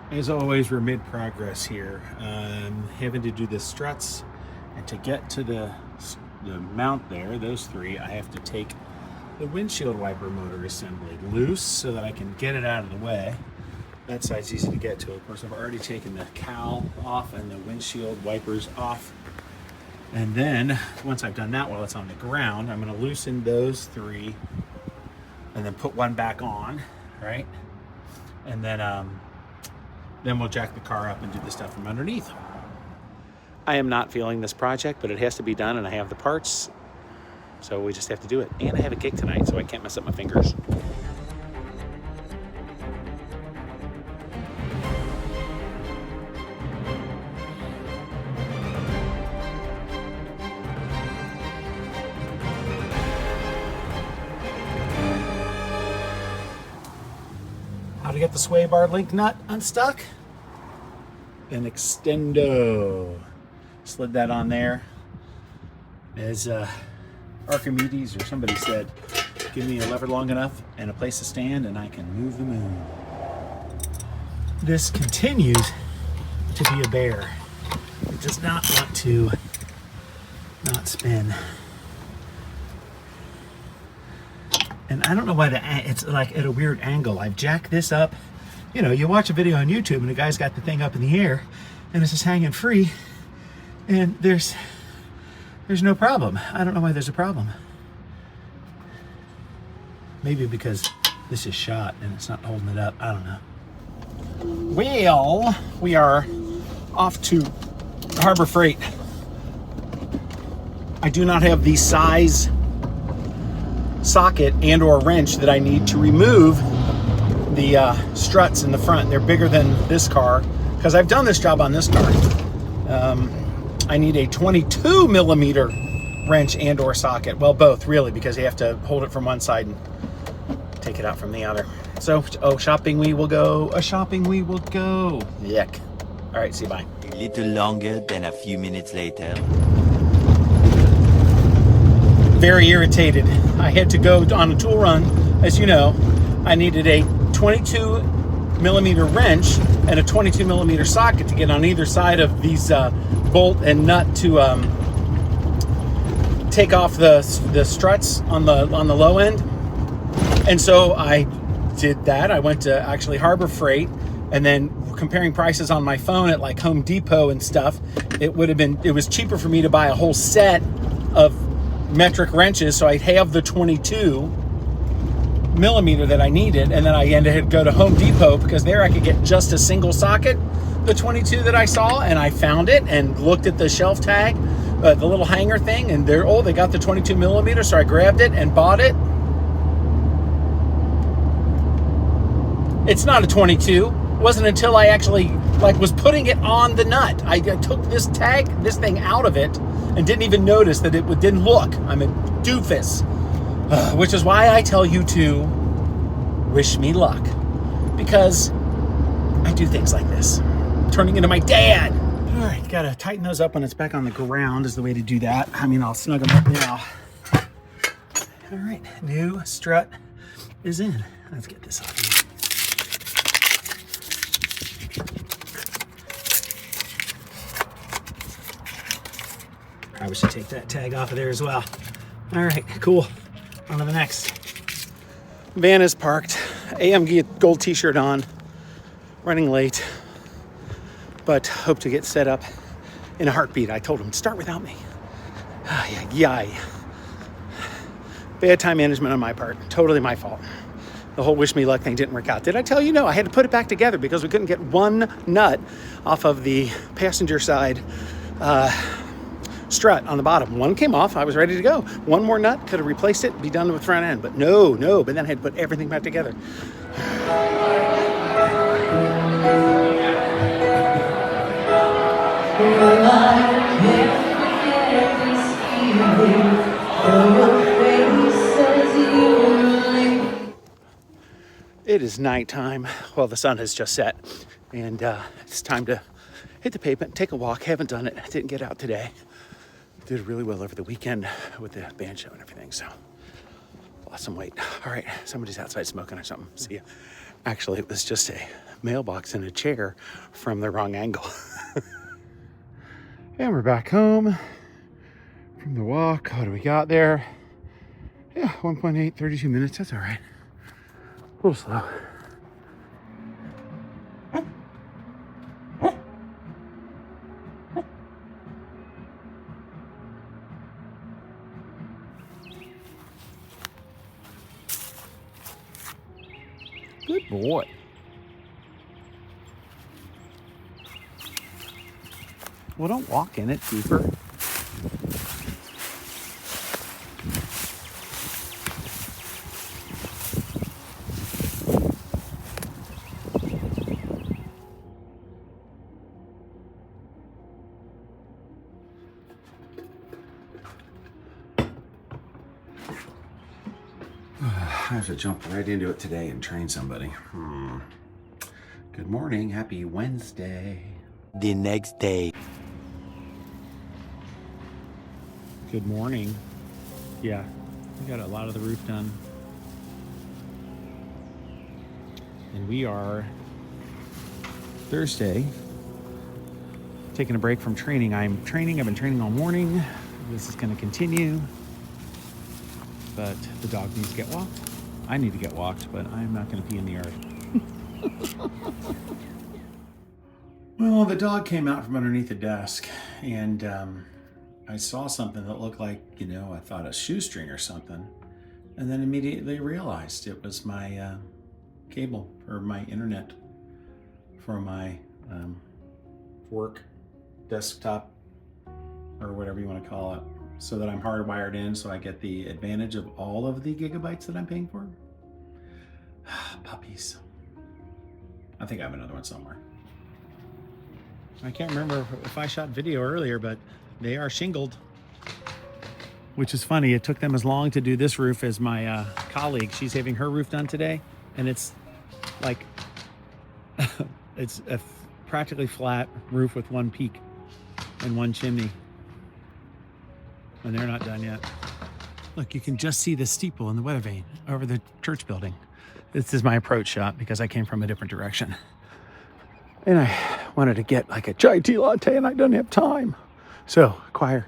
As always, we're mid-progress here. Having to do the struts, and to get to the mount there, those three, I have to take the windshield wiper motor assembly loose so that I can get it out of the way. That side's easy to get to. Of course, I've already taken the cowl off and the windshield wipers off. And then, once I've done that while it's on the ground, I'm going to loosen those three and then put one back on, right? And then we'll jack the car up and do the stuff from underneath. I am not feeling this project, but it has to be done, and I have the parts, so we just have to do it. And I have a gig tonight, so I can't mess up my fingers. How to get the sway bar link nut unstuck? An extendo. Slid that on there. As Archimedes or somebody said, give me a lever long enough and a place to stand and I can move the moon. This continues to be a bear. It does not want to not spin. And I don't know why it's like at a weird angle. I've jacked this up. You know, you watch a video on YouTube and the guy's got the thing up in the air and it's just hanging free and there's no problem. I don't know why there's a problem. Maybe because this is shot and it's not holding it up. I don't know. Well, we are off to Harbor Freight. I do not have the size socket and or wrench that I need to remove the struts in the front. They're bigger than this car because I've done this job on this car. I need a 22 millimeter wrench and or socket. Well, both really, because you have to hold it from one side and take it out from the other. So, shopping we will go. Shopping we will go. Yuck. All right, see you, bye. A little longer than a few minutes later. Very irritated. I had to go on a tool run. As you know, I needed a 22 millimeter wrench and a 22 millimeter socket to get on either side of these bolt and nut to take off the struts on the low end. And so I did that. I went to actually Harbor Freight, and then comparing prices on my phone at like Home Depot and stuff, it was cheaper for me to buy a whole set of metric wrenches, so I'd have the 22 millimeter that I needed, and then I ended to go to Home Depot because there I could get just a single socket, the 22 that I saw, and I found it and looked at the shelf tag, the little hanger thing, and they got the 22 millimeter, so I grabbed it and bought it. It's not a 22. It wasn't until I actually was putting it on the nut. I took this thing out of it and didn't even notice that it didn't look. I'm a doofus. Which is why I tell you to wish me luck. Because I do things like this. Turning into my dad. All right, gotta tighten those up when it's back on the ground is the way to do that. I mean, I'll snug them up now. All right, new strut is in. Let's get this off here. Probably should take that tag off of there as well. All right, cool. On to the next. Van is parked. AM gold t-shirt on. Running late. But hope to get set up in a heartbeat. I told him, start without me. Yay. Bad time management on my part. Totally my fault. The whole wish me luck thing didn't work out. Did I tell you? No, I had to put it back together because we couldn't get one nut off of the passenger side strut on the bottom. One came off. I was ready to go. One more nut, could have replaced it, be done with front end. But no. But then I had to put everything back together. It is nighttime. Well, the sun has just set, and it's time to hit the pavement, take a walk. Haven't done it. Didn't get out today. Did really well over the weekend with the band show and everything, so lost some weight. All right, somebody's outside smoking or something. See ya. Actually, it was just a mailbox and a chair from the wrong angle. And we're back home from the walk. What do we got there? Yeah, 1.8, 32 minutes. That's all right. A little slow. Good boy. Well, don't walk in it, Cooper. I have to jump right into it today and train somebody. Good morning. Happy Wednesday. The next day. Good morning. Yeah, we got a lot of the roof done. And we are Thursday, taking a break from training. I've been training all morning. This is going to continue. But the dog needs to get walked. I need to get walked, but I'm not going to pee in the yard. Well, the dog came out from underneath the desk, and I saw something that looked like, I thought a shoestring or something, and then immediately realized it was my cable or my internet for my work desktop or whatever you want to call it, so that I'm hardwired in so I get the advantage of all of the gigabytes that I'm paying for. Puppies. I think I have another one somewhere. I can't remember if I shot video earlier, but they are shingled, which is funny. It took them as long to do this roof as my colleague. She's having her roof done today, and it's like it's a practically flat roof with one peak and one chimney, and they're not done yet. Look, you can just see the steeple and the weather vane over the church building. This is my approach shot because I came from a different direction. And I wanted to get like a chai tea latte and I didn't have time. So, choir.